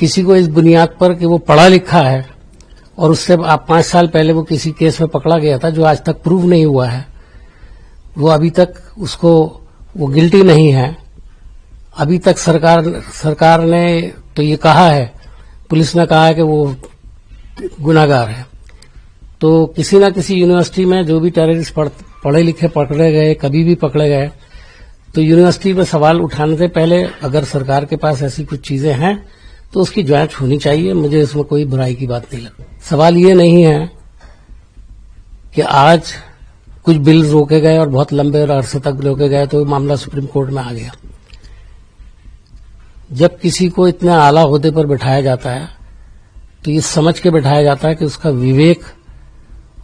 किसी को इस बुनियाद पर कि वो पढ़ा लिखा है और उससे आप 5 साल पहले वो किसी केस में पकड़ा गया था जो आज तक प्रूव नहीं हुआ है, वो अभी तक उसको वो गिल्टी नहीं है। अभी तक सरकार ने तो ये कहा है, पुलिस ने कहा है कि वो गुनाहगार है। तो किसी न किसी यूनिवर्सिटी में जो भी टेररिस्ट पढ़े लिखे पकड़े गए, कभी भी पकड़े गए, तो यूनिवर्सिटी में सवाल उठाने से पहले अगर सरकार के पास ऐसी कुछ चीजें हैं तो उसकी जांच होनी चाहिए। मुझे इसमें कोई बुराई की बात नहीं लगती। सवाल ये नहीं है कि आज कुछ बिल रोके गए और बहुत लंबे अरसे तक रोके गए तो मामला सुप्रीम कोर्ट में आ गया। जब किसी को इतने आला ओहदे पर बिठाया जाता है तो ये समझ के बिठाया जाता है कि उसका विवेक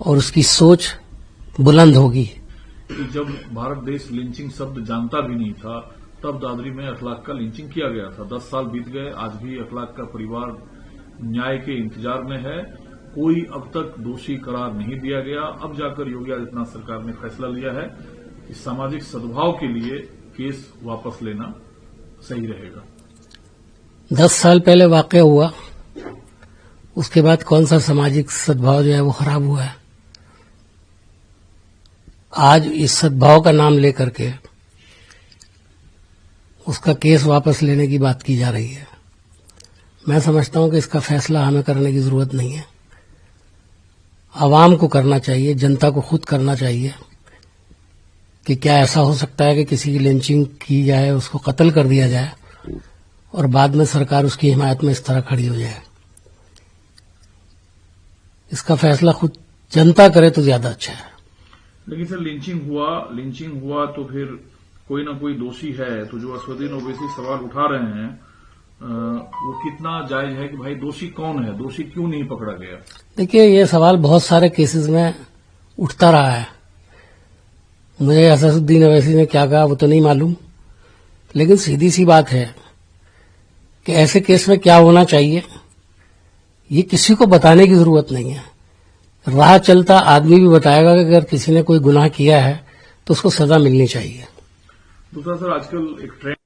और उसकी सोच बुलंद होगी। जब भारत देश लिंचिंग शब्द जानता भी नहीं था तब दादरी में अखलाक का लिंचिंग किया गया था। 10 साल बीत गए, आज भी अखलाक का परिवार न्याय के इंतजार में है। कोई अब तक दोषी करार नहीं दिया गया। अब जाकर योगी आदित्यनाथ सरकार ने फैसला लिया है कि सामाजिक सद्भाव के लिए केस वापस लेना सही रहेगा। 10 साल पहले वाकया हुआ, उसके बाद कौन सा सामाजिक सद्भाव जो है वो खराब हुआ है। आज इस सद्भाव का नाम लेकर के उसका केस वापस लेने की बात की जा रही है। मैं समझता हूं कि इसका फैसला हमें करने की जरूरत नहीं है, आवाम को करना चाहिए, जनता को खुद करना चाहिए कि क्या ऐसा हो सकता है कि किसी की लिंचिंग की जाए, उसको कत्ल कर दिया जाए और बाद में सरकार उसकी हिमायत में इस तरह खड़ी हो जाए। इसका फैसला खुद जनता करे तो ज्यादा अच्छा है। लेकिन सर लिंचिंग हुआ तो फिर कोई ना कोई दोषी है। तो जो असदुद्दीन ओवैसी सवाल उठा रहे हैं वो कितना जायज है कि भाई दोषी कौन है, दोषी क्यों नहीं पकड़ा गया? देखिए, ये सवाल बहुत सारे केसेस में उठता रहा है। मुझे असदुद्दीन ओवैसी ने क्या कहा वो तो नहीं मालूम, लेकिन सीधी सी बात है कि ऐसे केस में क्या होना चाहिए ये किसी को बताने की जरूरत नहीं है। राह चलता आदमी भी बताएगा कि अगर किसी ने कोई गुनाह किया है तो उसको सजा मिलनी चाहिए। दूसरा सर, आजकल एक ट्रेंड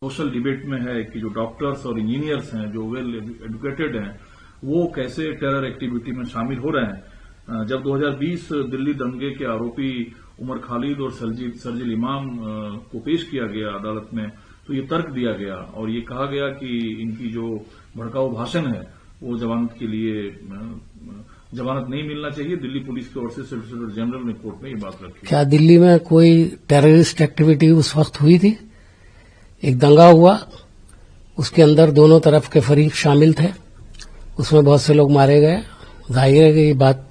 सोशल डिबेट में है कि जो डॉक्टर्स और इंजीनियर्स हैं, जो वेल एजुकेटेड हैं, वो कैसे टेरर एक्टिविटी में शामिल हो रहे हैं। जब 2020 दिल्ली दंगे के आरोपी उमर खालिद और शर्जील इमाम को पेश किया गया अदालत में, तो ये तर्क दिया गया और ये कहा गया कि इनकी जो भड़काऊ भाषण है वो जमानत के लिए जमानत नहीं मिलना चाहिए। दिल्ली पुलिस की ओर से सोलिसिटर जनरल ने कोर्ट में ये बात रखी। क्या दिल्ली में कोई टेररिस्ट एक्टिविटी उस वक्त हुई थी? एक दंगा हुआ, उसके अंदर दोनों तरफ के फरीक शामिल थे, उसमें बहुत से लोग मारे गए। जाहिर है कि ये बात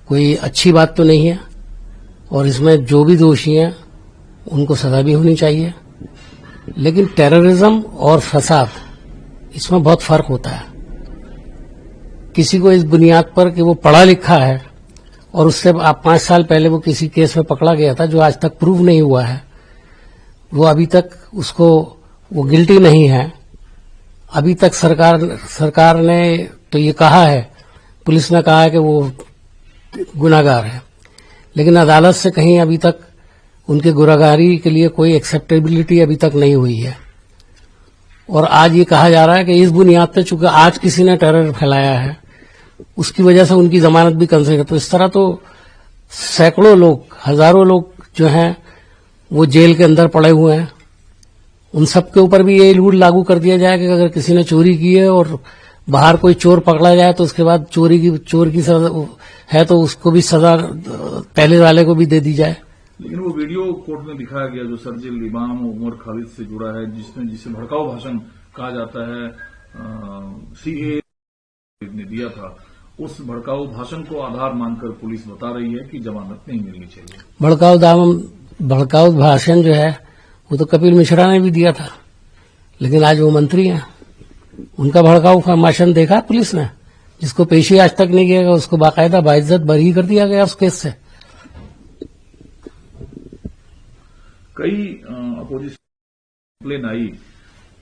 कोई अच्छी बात तो नहीं है और इसमें जो भी दोषी हैं उनको सजा भी होनी चाहिए। लेकिन टेररिज्म और फसाद, इसमें बहुत फर्क होता है। किसी को इस बुनियाद पर कि वो पढ़ा लिखा है और उससे आप 5 साल पहले वो किसी केस में पकड़ा गया था जो आज तक प्रूव नहीं हुआ है, वो अभी तक उसको वो गिल्टी नहीं है। अभी तक सरकार ने तो ये कहा है, पुलिस ने कहा है कि वो गुनाहगार है, लेकिन अदालत से कहीं अभी तक उनके गुनाहगारी के लिए कोई एक्सेप्टेबिलिटी अभी तक नहीं हुई है। और आज ये कहा जा रहा है कि इस बुनियाद पर चूंकि आज किसी ने टेरर फैलाया है उसकी वजह से उनकी जमानत भी कंसिडर। तो इस तरह तो सैकड़ों लोग, हजारों लोग जो हैं वो जेल के अंदर पड़े हुए हैं। उन सब के ऊपर भी ये रूल लागू कर दिया जाए कि अगर किसी ने चोरी की है और बाहर कोई चोर पकड़ा जाए तो उसके बाद चोर की सजा है तो उसको भी सजा पहले वाले को भी दे दी जाए। लेकिन वो वीडियो कोर्ट में दिखाया गया जो शर्जील इमाम उमर खालिद से जुड़ा है, जिसे भड़काऊ भाषण कहा जाता है, सीए ने दिया था, उस भड़काऊ भाषण को आधार मानकर पुलिस बता रही है कि जमानत नहीं मिलनी चाहिए। भड़काऊ भाषण जो है वो तो कपिल मिश्रा ने भी दिया था, लेकिन आज वो मंत्री हैं, उनका भड़काऊ भाषण देखा पुलिस ने, जिसको पेशी आज तक नहीं किया गया उसको बाकायदा बाइज्जत बरी कर दिया गया उस केस से। कई अपोजिशन कंप्लेन आई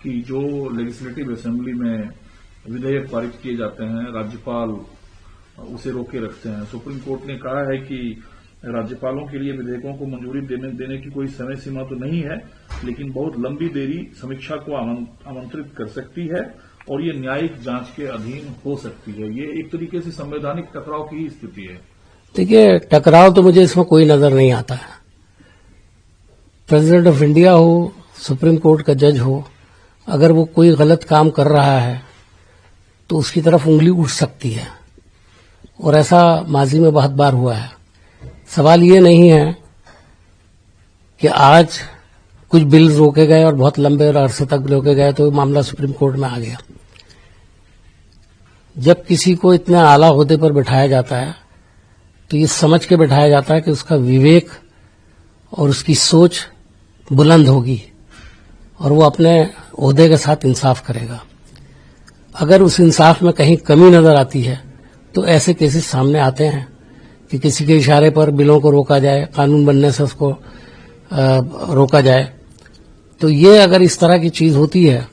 कि जो लेजिस्लेटिव असेंबली में विधेयक पारित किए जाते हैं राज्यपाल उसे रोके रखते हैं। सुप्रीम कोर्ट ने कहा है कि राज्यपालों के लिए विधेयकों को मंजूरी देने की कोई समय सीमा तो नहीं है, लेकिन बहुत लंबी देरी समीक्षा को आमंत्रित कर सकती है और ये न्यायिक जांच के अधीन हो सकती है। ये एक तरीके से संवैधानिक टकराव की ही स्थिति है। देखिए, टकराव तो मुझे इसमें कोई नजर नहीं आता है। प्रेसिडेंट ऑफ इंडिया हो, सुप्रीम कोर्ट का जज हो, अगर वो कोई गलत काम कर रहा है तो उसकी तरफ उंगली उठ सकती है, और ऐसा माजी में बहुत बार हुआ है। सवाल ये नहीं है कि आज कुछ बिल रोके गए और बहुत लंबे अरसे तक रोके गए तो मामला सुप्रीम कोर्ट में आ गया। जब किसी को इतने आला ओहदे पर बिठाया जाता है तो ये समझ के बिठाया जाता है कि उसका विवेक और उसकी सोच बुलंद होगी और वो अपने ओहदे के साथ इंसाफ करेगा। अगर उस इंसाफ में कहीं कमी नजर आती है तो ऐसे केसेस सामने आते हैं कि किसी के इशारे पर बिलों को रोका जाए, कानून बनने से उसको रोका जाए। तो ये अगर इस तरह की चीज होती है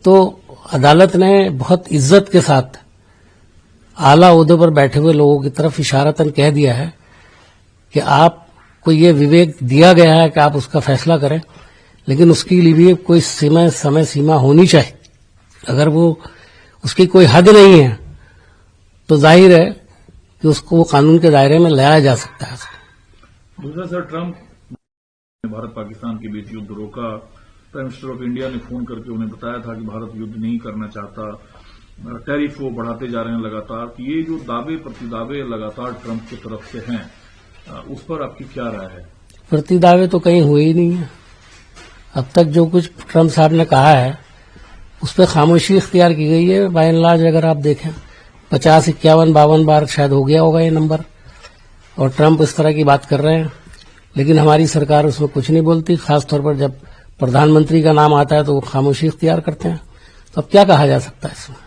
तो अदालत ने बहुत इज्जत के साथ आला ओहदे पर बैठे हुए लोगों की तरफ इशारतन कह दिया है कि आपको ये विवेक दिया गया है कि आप उसका फैसला करें, लेकिन उसके लिए भी कोई समय सीमा होनी चाहिए। अगर वो उसकी कोई हद नहीं है तो जाहिर है कि उसको वो कानून के दायरे में लाया जा सकता है। दूसरा सर, ट्रंप ने भारत पाकिस्तान के बीच युद्ध रोका। प्राइम मिनिस्टर ऑफ इंडिया ने फोन करके उन्हें बताया था कि भारत युद्ध नहीं करना चाहता। टैरिफ वो बढ़ाते जा रहे हैं लगातार। ये जो दावे प्रतिदावे लगातार ट्रंप की तरफ से हैं, उस पर आपकी क्या राय है? प्रतिदावे तो कहीं हुए ही नहीं है। अब तक जो कुछ ट्रंप साहब ने कहा है उस पर खामोशी इख्तियार की गई है। बाय एंड लार्ज अगर आप देखें 50, 51, 52 बार शायद हो गया होगा ये नंबर, और ट्रंप इस तरह की बात कर रहे हैं, लेकिन हमारी सरकार उसमें कुछ नहीं बोलती। खासतौर पर जब प्रधानमंत्री का नाम आता है तो वो खामोशी इख्तियार करते हैं। तो अब क्या कहा जा सकता है इसमें?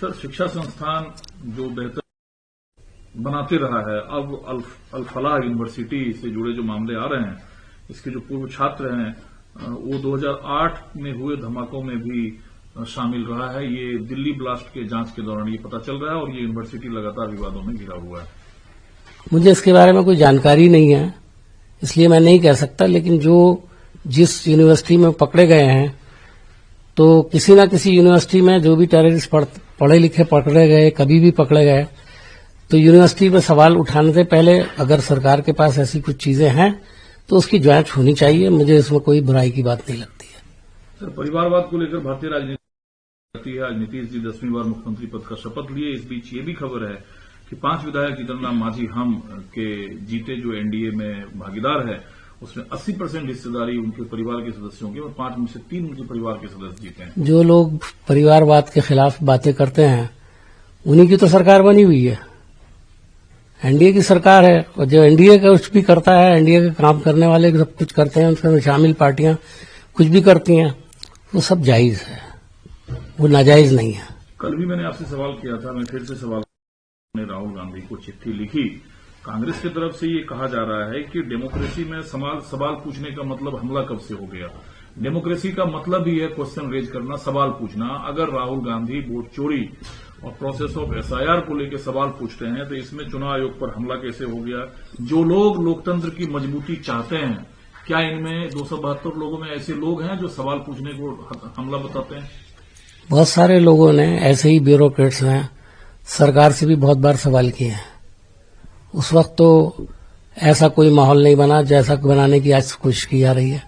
सर, शिक्षा संस्थान जो बेहतर बनाते रहा है, अब अल-फलाह यूनिवर्सिटी से जुड़े जो मामले आ रहे हैं, इसके जो पूर्व छात्र हैं वो 2008 में हुए धमाकों में भी शामिल रहा है। ये दिल्ली ब्लास्ट के जांच के दौरान ये पता चल रहा है और ये यूनिवर्सिटी लगातार विवादों में घिरा हुआ है। मुझे इसके बारे में कोई जानकारी नहीं है, इसलिए मैं नहीं कह सकता। लेकिन जो जिस यूनिवर्सिटी में पकड़े गए हैं, तो किसी न किसी यूनिवर्सिटी में जो भी टेररिस्ट पढ़े लिखे पकड़े गए, कभी भी पकड़े गए, तो यूनिवर्सिटी में सवाल उठाने से पहले अगर सरकार के पास ऐसी कुछ चीजें हैं तो उसकी जांच होनी चाहिए। मुझे इसमें कोई बुराई की बात नहीं लगती है। सर, परिवारवाद को लेकर भारतीय राजनीति करती है। आज नीतीश जी 10वीं बार मुख्यमंत्री पद का शपथ लिए। इस बीच ये भी खबर है कि 5 विधायक जीतन राम मांझी हम के जीते जो एनडीए में भागीदार है, उसमें 80% हिस्सेदारी उनके परिवार के सदस्यों की, और 5 में से 3 उनके परिवार के सदस्य जीते हैं। जो लोग परिवारवाद के खिलाफ बातें करते हैं उन्हीं की तो सरकार बनी हुई है। एनडीए की सरकार है, और जो एनडीए का कुछ भी करता है, एनडीए के काम करने वाले सब कुछ करते हैं, उसमें शामिल पार्टियां कुछ भी करती हैं, वो सब जायज है, वो नाजायज नहीं है। कल भी मैंने आपसे सवाल किया था, मैं फिर से सवाल ने राहुल गांधी को चिट्ठी लिखी। कांग्रेस की तरफ से ये कहा जा रहा है कि डेमोक्रेसी में सवाल पूछने का मतलब हमला कब से हो गया? डेमोक्रेसी का मतलब ही है क्वेश्चन रेज करना, सवाल पूछना। अगर राहुल गांधी वोट चोरी और प्रोसेस ऑफ एसआईआर को लेकर सवाल पूछते हैं तो इसमें चुनाव आयोग पर हमला कैसे हो गया? जो लोग लोकतंत्र की मजबूती चाहते हैं, क्या इनमें 272 लोगों में ऐसे लोग हैं जो सवाल पूछने को हमला बताते हैं? बहुत सारे लोगों ने, ऐसे ही ब्यूरोक्रेट्स हैं, सरकार से भी बहुत बार सवाल किए हैं। उस वक्त तो ऐसा कोई माहौल नहीं बना जैसा बनाने की आज कोशिश की जा रही है।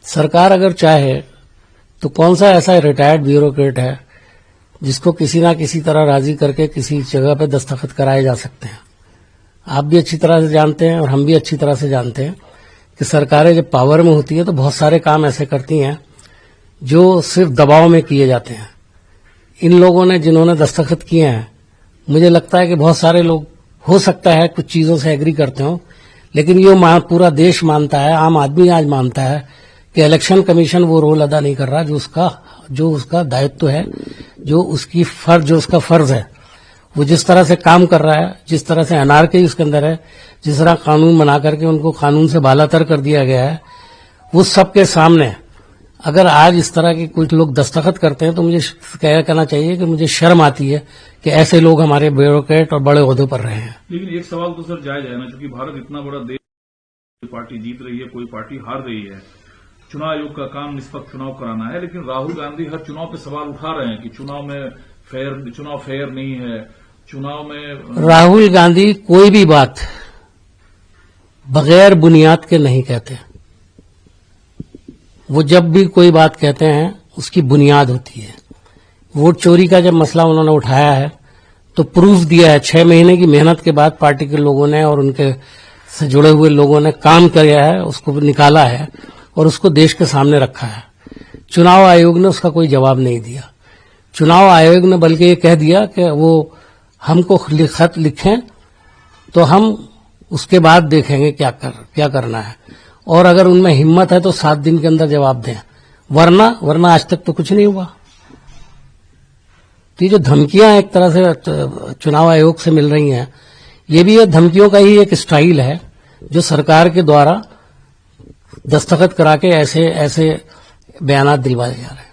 सरकार अगर चाहे तो कौन सा ऐसा रिटायर्ड ब्यूरोक्रेट है जिसको किसी ना किसी तरह राजी करके किसी जगह पे दस्तखत कराए जा सकते हैं? आप भी अच्छी तरह से जानते हैं और हम भी अच्छी तरह से जानते हैं कि सरकारें जब पावर में होती है तो बहुत सारे काम ऐसे करती हैं जो सिर्फ दबाव में किए जाते हैं। इन लोगों ने जिन्होंने दस्तखत किए हैं, मुझे लगता है कि बहुत सारे लोग हो सकता है कुछ चीजों से एग्री करते हो, लेकिन ये पूरा देश मानता है, आम आदमी आज मानता है कि इलेक्शन कमीशन वो रोल अदा नहीं कर रहा जो उसका दायित्व है, जो उसका फर्ज है। वो जिस तरह से काम कर रहा है, जिस तरह से अनारकी उसके अंदर है, जिस तरह कानून बना करके उनको कानून से बालातर कर दिया गया है, वो सबके सामने अगर आज इस तरह के कुछ लोग दस्तखत करते हैं तो मुझे कहना चाहिए कि मुझे शर्म आती है कि ऐसे लोग हमारे ब्यूरोक्रेट और बड़े ओहदों पर रहे हैं। लेकिन एक सवाल तो सर जायज है ना, क्योंकि भारत इतना बड़ा देश, कोई पार्टी जीत रही है, कोई पार्टी हार रही है। चुनाव आयोग का काम निष्पक्ष चुनाव कराना है, लेकिन राहुल गांधी हर चुनाव पे सवाल उठा रहे हैं कि चुनाव फेयर नहीं है, चुनाव में राहुल गांधी कोई भी बात बगैर बुनियाद के नहीं कहते। वो जब भी कोई बात कहते हैं उसकी बुनियाद होती है। वोट चोरी का जब मसला उन्होंने उठाया है तो प्रूफ दिया है, 6 महीने की मेहनत के बाद पार्टी के लोगों ने और उनके से जुड़े हुए लोगों ने काम किया है, उसको निकाला है और उसको देश के सामने रखा है। चुनाव आयोग ने उसका कोई जवाब नहीं दिया। चुनाव आयोग ने बल्कि ये कह दिया कि वो हमको खत लिखें तो हम उसके बाद देखेंगे क्या करना है, और अगर उनमें हिम्मत है तो 7 दिन के अंदर जवाब दें, वरना आज तक तो कुछ नहीं हुआ। तो ये जो धमकियां एक तरह से चुनाव आयोग से मिल रही हैं, ये भी ये धमकियों का ही एक स्टाइल है जो सरकार के द्वारा दस्तखत करा के ऐसे बयानात दिलवाए जा रहे हैं।